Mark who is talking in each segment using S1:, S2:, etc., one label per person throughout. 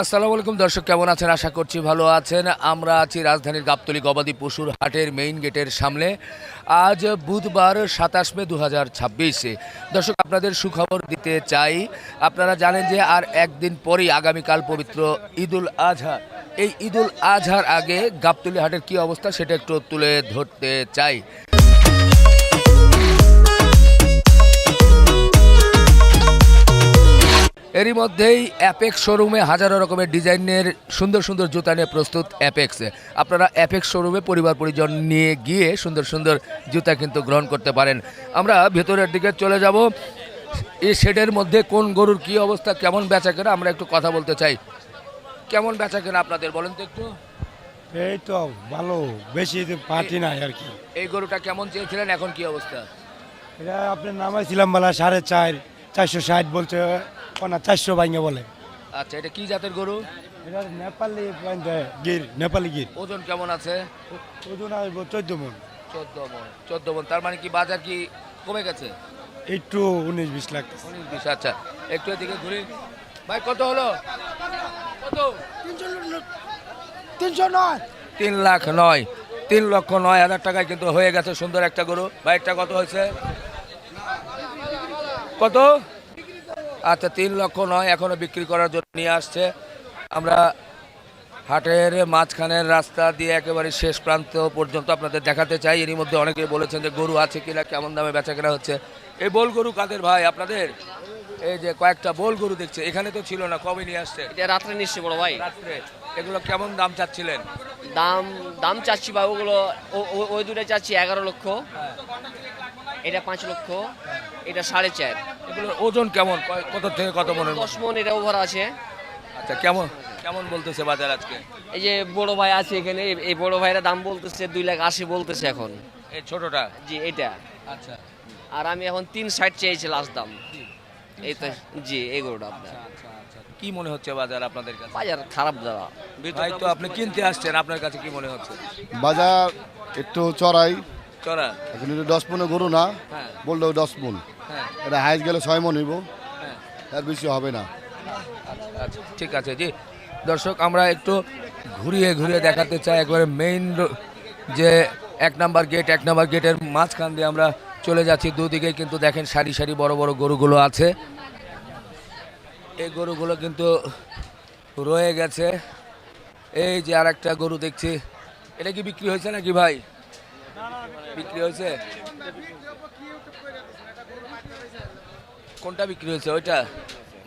S1: আসসালামু আলাইকুম দর্শক, কেমন আছেন? আশা করছি ভালো আছেন। আমরা আছি রাজধানীর গাবতলী গবাদি পশুর হাটের মেইন গেটের সামনে। আজ বুধবার ২৭ মে ২০২৬। দর্শক, আপনাদের সুখবর দিতে চাই। আপনারা জানেন যে আর একদিন পরেই আগামীকাল পবিত্র ঈদুল আজহা। এই ঈদুল আজহার আগে গাবতলী হাটের কী অবস্থা সেটা একটু তুলে ধরতে চাই। এরই মধ্যেই অ্যাপেক্স শোরুমে হাজারো রকমের ডিজাইনের সুন্দর সুন্দর জুতা নিয়ে প্রস্তুত অ্যাপেক্সে। আপনারা অ্যাপেক্স শোরুমে পরিবার পরিজন নিয়ে গিয়ে সুন্দর সুন্দর জুতা কিন্তু গ্রহণ করতে পারেন। আমরা ভেতরের দিকে চলে যাব। এই শেডের মধ্যে কোন গরুর কী অবস্থা, কেমন বেচা কেনা, আমরা একটু কথা বলতে চাই। কেমন বেচা কেনা আপনাদের বলেন তো একটু।
S2: এই তো ভালো, বেশি পার্টি নাই আর কি।
S1: এই গরুটা কেমন চেয়েছিলেন, এখন কি অবস্থা?
S2: এটা আপনার নামাইছিলাম বেলা 4.5, 460 বলছে, না 400 ভাঙে বলে।
S1: আচ্ছা, এটা কি জাতের গরু?
S2: এটা নেপালি গির, নেপালি গির।
S1: ওজন কেমন আছে?
S2: ওজন আসবো 14 মন।
S1: 14 মন। তার মানে কি বাজার কি কমে গেছে?
S2: একটু 19-20 লাখ।
S1: 19-20। আচ্ছা, একটু এদিকে ঘুরি। ভাই কত হলো? কত?
S2: 309।
S1: 3,09,000। 3,09,000 টাকায় কিন্তু হয়ে গেছে সুন্দর একটা গরু। বাইকটা কত হয়েছে? কত? আচ্ছা, 3,09,000 এখনো বিক্রি করার জন্য নিয়ে আসছে। আমরা হাটের মাঝখানের রাস্তা দিয়ে একেবারে শেষ প্রান্ত পর্যন্ত আপনাদের দেখাতে চাই। এরই মধ্যে অনেকে বলেছেন যে গরু আছে কিনা, কেমন দামে বেচা কেনা হচ্ছে। এই বোল গরু কাদের ভাই আপনাদের? এই যে কয়েকটা বোল গরু দেখছে, এখানে তো ছিল না, কবে নিয়ে আসছে?
S3: এটা রাত্রে নিশ্চয় বড় ভাই।
S1: রাত্রে। এগুলো কেমন দাম চাচ্ছিলেন?
S3: দাম দাম চাচ্ছি ভাই, ওগুলো ওই দুটো চাচ্ছি 11 লক্ষ, এটা 5 লক্ষ, এটা 4.5।
S1: এগুলোর ওজন কেমন, কত থেকে কত মনের?
S3: 10 মন এটা ওভার আছে।
S1: আচ্ছা, কেমন কেমন বলতেছে বাজার আজকে?
S3: এই যে বড় ভাই আছে এখানে, এই বড় ভাইরা দাম বলতেছে 2,80,000 বলতেছে এখন।
S1: এই ছোটটা?
S3: জি এটা।
S1: আচ্ছা
S3: আর আমি এখন 360 চেয়েছি লাস্ট দাম। এই তো জি, এই গরুটা আপনার।
S1: আচ্ছা আচ্ছা, কি মনে হচ্ছে বাজার আপনাদের কাছে?
S3: বাজার খারাপ যাওয়া।
S1: ভাই তো আপনি কিনতে আসছেন, আপনার কাছে কি মনে হচ্ছে?
S4: বাজার একটু চড়াই।
S1: চড়া?
S4: এখন 10 মনে গরু না,
S1: হ্যাঁ
S4: বললেও 10 মন।
S1: হ্যাঁ
S4: এটা হাইস গেলে 6 মন হইব,
S1: হ্যাঁ।
S4: এর বেশি হবে না।
S1: আচ্ছা ঠিক আছে জি। দর্শক, আমরা একটু ঘুরিয়ে ঘুরিয়ে দেখাতে চাই একবারে মেইন যে 1 নাম্বার গেটের মাঝখান দিয়ে আমরা চলে যাচ্ছি। দুদিকে কিন্তু দেখেন সারি সারি বড় বড় গরুগুলো আছে। এই গরুগুলো কিন্তু রয়ে গেছে। এই যে আর একটা গরু দেখছি, এটা কি বিক্রি হয়েছে নাকি ভাই? বিক্রি হয়েছে? কোনটা বিক্রি হয়েছে? ওইটা?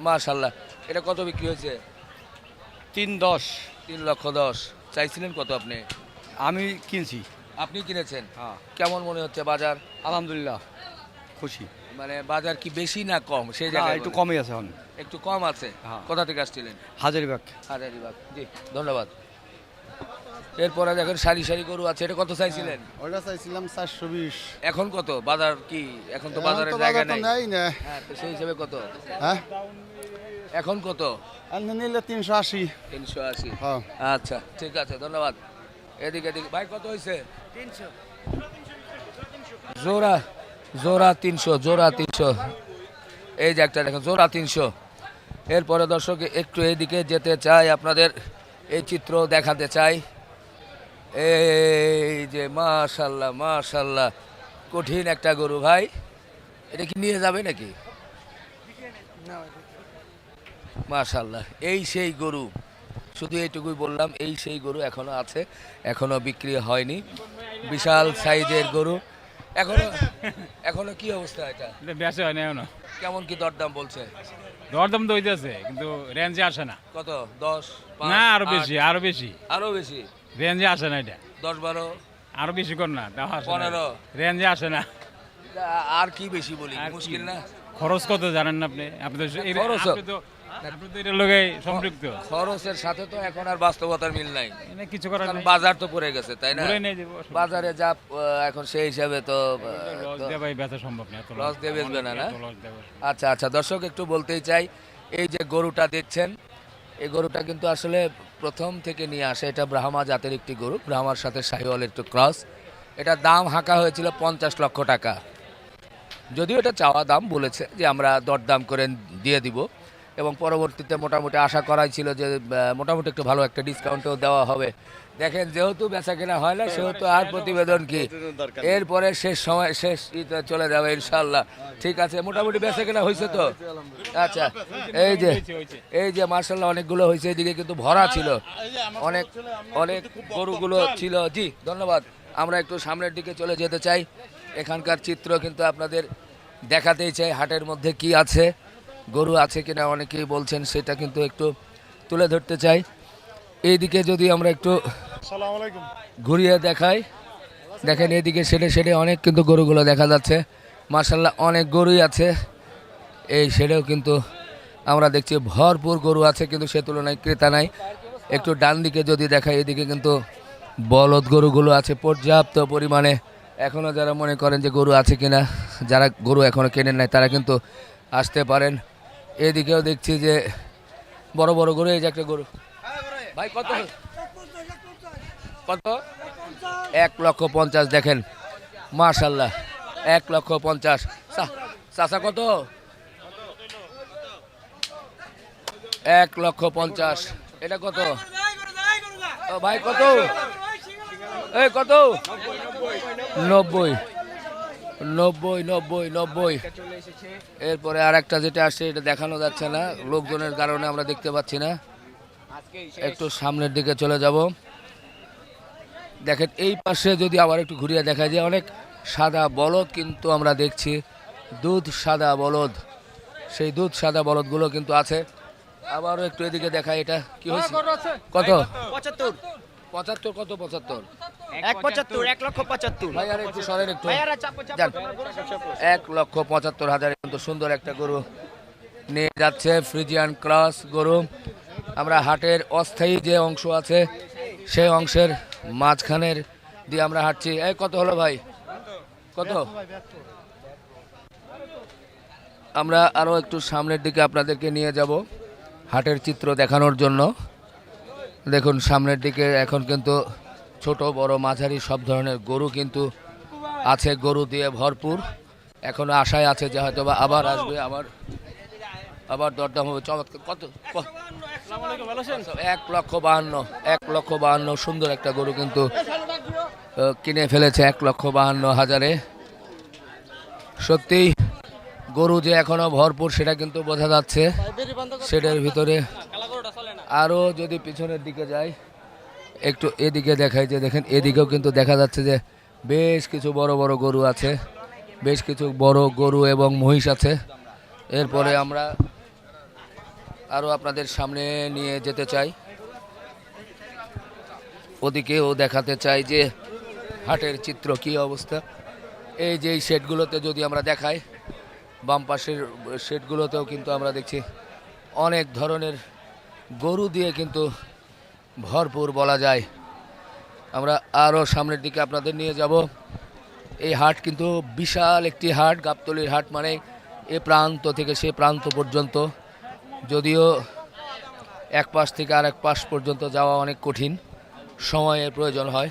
S1: মাশাল্লাহ। এটা কত বিক্রি হয়েছে?
S5: 3.10।
S1: 3,10,000 চাইছিলেন কত আপনি?
S5: আমি কিনছি।
S1: আপনি কিনেছেন?
S5: হ্যাঁ,
S1: কেমন মনে হচ্ছে বাজার?
S5: আলহামদুলিল্লাহ খুশি।
S1: মানে বাজার কি বেশি না কম সেই
S5: না,
S1: জায়গায়?
S5: একটু
S1: বলেন।
S5: কমই আছে এখন।
S1: একটু কম আছে?
S5: হ্যাঁ।
S1: কোথা থেকে আসছিলেন?
S5: হাজারিবাগ।
S1: হাজারিবাগ। জি ধন্যবাদ। এরপরে দেখেন সারি সারি গরু আছে, এটা কত চাইছিলেন?
S4: ওইটা চাইছিলাম 420।
S1: এখন কত বাজার কি? এখন তো
S4: এখন
S1: বাজারের
S4: তো
S1: জায়গা
S4: বাজার তো
S1: নাই।
S4: নাই না।
S1: হ্যাঁ, তো সেই হিসেবে কত
S4: হ্যাঁ,
S1: এখন কত?
S4: আপনি নিলে 380।
S1: 380।
S4: হ্যাঁ,
S1: আচ্ছা ঠিক আছে, ধন্যবাদ। এদিকে এদিকে ভাই কত হয়েছে? 300। জোড়া জোড়া 300, জোড়া 300। এই যে একটা দেখেন, জোড়া 300। এরপরে দর্শক একটু এইদিকে যেতে চাই, আপনাদের এই চিত্র দেখাতে চাই। এই যে মাশাল্লাহ মাশাল্লাহ, কঠিন একটা গরু ভাই। এটা কি নিয়ে যাবে নাকি? মাশাল্লাহ, এই সেই গরু। শুধু এইটুকুই বললাম, এই সেই গরু এখনো আছে, এখনো বিক্রি হয়নি। বিশাল সাইজের গরু। এখনো এখনো কি অবস্থা এটা?
S6: এটা বেচা হয় না এখনো।
S1: কেমন কি দরদাম বলছে?
S6: দরদাম তো হইতেছে, কিন্তু রেঞ্জে আসে না।
S1: কত? 10, 5,
S6: না, আরো
S1: 8?
S6: বেশি, আরো বেশি।
S1: আরো বেশি?
S6: রেঞ্জে আসে না এটা।
S1: 10, 12?
S6: আরো বেশি কর না, তাও আসে না।
S1: 15?
S6: রেঞ্জে আসে না।
S1: আর কি বেশি বলি,
S6: আর কি?
S1: মুশকিল না?
S6: খরচ কত জানেন না আপনি? আপনি তো
S1: খরচও?
S6: আপনি তো এটার লগে সম্পৃক্ত।
S1: খরচের সাথে তো এখন আর বাস্তবতার মিল নাই।
S6: এনে কিছু করার
S1: কারণ
S6: নাই।
S1: বাজার তো পড়ে গেছে, তাই না?
S6: ঘুরে নিয়ে যাবো।
S1: বাজারে যা এখন সেই হিসাবে তো
S6: লস দিয়ে ভাই বেচা সম্ভব না। এত
S1: লস দিয়ে বেচবে না, না?
S6: এত লস দেবে।
S1: আচ্ছা আচ্ছা, দর্শক একটু বলতেই চাই, এই যে গরুটা দেখছেন, এই গরুটা কিন্তু আসলে প্রথম থেকে নিয়ে আসে। এটা ব্রাহ্মা জাতের একটি গরু, ব্রাহ্মার সাথে শাহিওয়ালের একটু ক্রস। এটা দাম হাঁকা হয়েছিল 50 লক্ষ টাকা। যদিও এটা চাওয়া দাম, বলেছে যে আমরা দরদাম করে দিয়ে দিব। এবং পরবর্তীতে মোটামুটি আশা করাই ছিল যে মোটামুটি একটু ভালো একটা ডিসকাউন্টও দেওয়া হবে। দেখেন যেহেতু বেচা কেনা হয় না সেহেতু আর প্রতিবেদন কি, এরপরে শেষ সময় শেষ ঈদে চলে যাবে ইনশাল্লাহ। ঠিক আছে, মোটামুটি বেচা কেনা হয়েছে তো? আচ্ছা, এই যে মার্শাল্লাহ অনেকগুলো হয়েছে, এদিকে কিন্তু ভরা ছিল, অনেক অনেক গরুগুলো ছিল। জি ধন্যবাদ। আমরা একটু সামনের দিকে চলে যেতে চাই, এখানকার চিত্র কিন্তু আপনাদের দেখাতেই চাই। হাটের মধ্যে কি আছে, গরু আছে কিনা অনেকেই বলছেন, সেটা কিন্তু একটু তুলে ধরতে চাই। এইদিকে যদি আমরা একটু ঘুরিয়ে দেখাই, দেখেন এদিকে শেডে শেডে অনেক কিন্তু গরুগুলো দেখা যাচ্ছে। মার্শাল্লাহ অনেক গরুই আছে এই শেডেও, কিন্তু আমরা দেখছি ভরপুর গরু আছে, কিন্তু সে তুলনায় ক্রেতা নাই। একটু ডান দিকে যদি দেখাই, এদিকে কিন্তু বলদ গরুগুলো আছে পর্যাপ্ত পরিমাণে। এখনও যারা মনে করেন যে গরু আছে কিনা, যারা গরু এখনও কেনেন নাই তারা কিন্তু আসতে পারেন। এদিকেও দেখছি যে বড় বড় গরু, এই যে একটা গরু ভাই, কত কত? 1,50,000 দেখেন মাশাল্লাহ, 1,50,000। চাচা কত? 1,50,000। এটা কত ও ভাই, কত? এই কত? 90 90 90 90। এরপরে আর একটা যেটা আসছে এটা দেখানো যাচ্ছে না, লোকজনের কারণে আমরা দেখতে পাচ্ছি না। একটু সামনের দিকে চলে যাব। দেখেন এই পাশে যদি আবার একটু ঘুরিয়ে দেখা যায়, অনেক সাদা বলদ কিন্তু আমরা দেখছি, দুধ সাদা বলদ। সেই দুধ সাদা বলদগুলো কিন্তু আছে। আবারও একটু এদিকে দেখা, এটা কি হয়েছে? কত?
S3: 75
S1: 75। কত 75?
S3: 175 1,75,000
S1: ভাই আর একটু সরেন একটু, যান। 1,75,000 কিন্তু সুন্দর একটা গরু নিয়ে যাচ্ছে, ফ্রিজিয়ান ক্রস গরু। আমরা হাটের অস্থায়ী যে অংশ আছে সেই অংশের মাঝখানের দিয়ে আমরা হাঁটছি। এই কত হলো ভাই, কত? আমরা আরো একটু সামনের দিকে আপনাদেরকে নিয়ে যাব হাটের চিত্র দেখানোর জন্য। দেখুন সামনের দিকে এখন কিন্তু ছোট বড় মাঝারি সব ধরনের গরু কিন্তু আছে, গরু দিয়ে ভরপুর। এখনো আশায় আছে যে হয়তো বা আবার আসবে, আবার দরদাম হবে। চমৎকার। কত? 1,52,000। 1,52,000 সুন্দর একটা গরু কিন্তু কিনে ফেলেছে 1,52,000-এ। সত্যি গরু যে এখনো ভরপুর সেটা কিন্তু বোঝা যাচ্ছে শেডের ভিতরে। আরো যদি পিছনের দিকে যাই, একটু এদিকে দেখাই, যে দেখেন এদিকেও কিন্তু দেখা যাচ্ছে যে বেশ কিছু বড় বড় গরু আছে, বেশ কিছু বড় গরু এবং মহিষ আছে। এরপরে আমরা আরো আপনাদের সামনে নিয়ে যেতে চাই, ওদিকেও দেখাতে চাই যে হাটের চিত্র কি অবস্থা। এই যে এই শেডগুলোতে যদি আমরা দেখাই, বাম পাশের শেডগুলোতেও কিন্তু আমরা দেখছি অনেক ধরনের গরু দিয়ে কিন্তু ভরপুর বলা যায়। আমরা আরও সামনের দিকে আপনাদের নিয়ে যাব। এই হাট কিন্তু বিশাল একটি হাট, গাবতলীর হাট মানে এ প্রান্ত থেকে সে প্রান্ত পর্যন্ত, যদিও এক পাশ থেকে আরেক পাশ পর্যন্ত যাওয়া অনেক কঠিন, সময়ের প্রয়োজন হয়।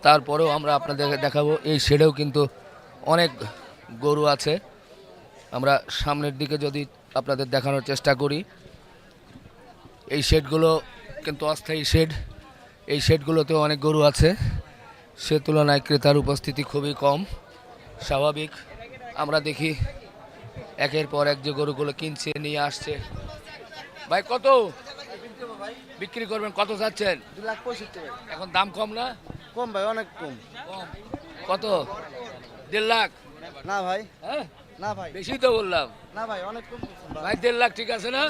S1: তারপরেও আমরা আপনাদের দেখাবো এই শেডেও কিন্তু অনেক গরু আছে। আমরা সামনের দিকে যদি আপনাদের দেখানোর চেষ্টা করি, এই শেডগুলো কিন্তু অস্থায়ী শেড, এই শেডগুলোতেও অনেক গরু আছে, সে তুলনায় ক্রেতার উপস্থিতি খুবই কম, স্বাভাবিক। আমরা দেখি একের পর এক যে গরুগুলো কিনছে নিয়ে আসছে। ভাই কত বিক্রি করবেন, কত চাচ্ছেন?
S4: 2,65,000।
S1: এখন দাম কম না?
S4: কম ভাই, অনেক কম।
S1: কম কত? 1.5 লাখ?
S4: না ভাই,
S1: হ্যাঁ
S4: না ভাই,
S1: বেশি তো বললাম।
S4: না ভাই, অনেক কম বলছেন ভাই।
S1: ভাই 1.5 লাখ ঠিক আছে না?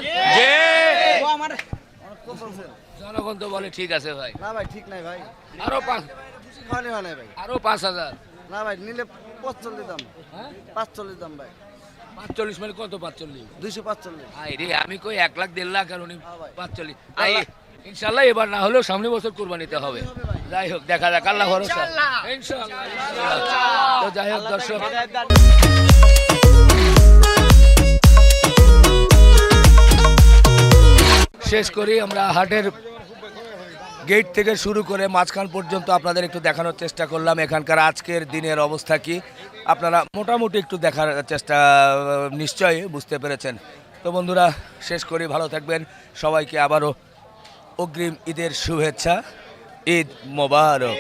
S4: অনেক কম বলছেন।
S1: জনগণ তো বলে ঠিক আছে ভাই।
S4: না ভাই, ঠিক নাই ভাই।
S1: আরো 5,
S4: খাওয়ানি হয় নাই ভাই।
S1: আরো 5,000।
S4: না ভাই, নিলে 45 দাম।
S1: হ্যাঁ
S4: 45 দাম ভাই।
S1: 45 মানে কত? 45।
S4: 245।
S1: আই রে, আমি কই 1 লাখ 1.5 লাখ আর উনি
S4: হ্যাঁ ভাই।
S1: 45। তাই ইনশাআল্লাহ এবার না হলেও সামনে বছর কুরবানিতে হবে। যাই হোক দেখা যাক, আল্লাহ ভরসা। ইনশাআল্লাহ। তো যাই হোক দর্শক, শেষ করি আমরা হাটের গেট থেকে শুরু করে মাঝখান পর্যন্ত আপনাদের একটু দেখানোর চেষ্টা করলাম এখানকার আজকের দিনের অবস্থা কি। আপনারা মোটামুটি একটু দেখার চেষ্টা নিশ্চয়ই বুঝতে পেরেছেন। তো বন্ধুরা শেষ করি, ভালো থাকবেন, সবাইকে আবারও অগ্রিম ঈদের শুভেচ্ছা। ঈদ মোবারক।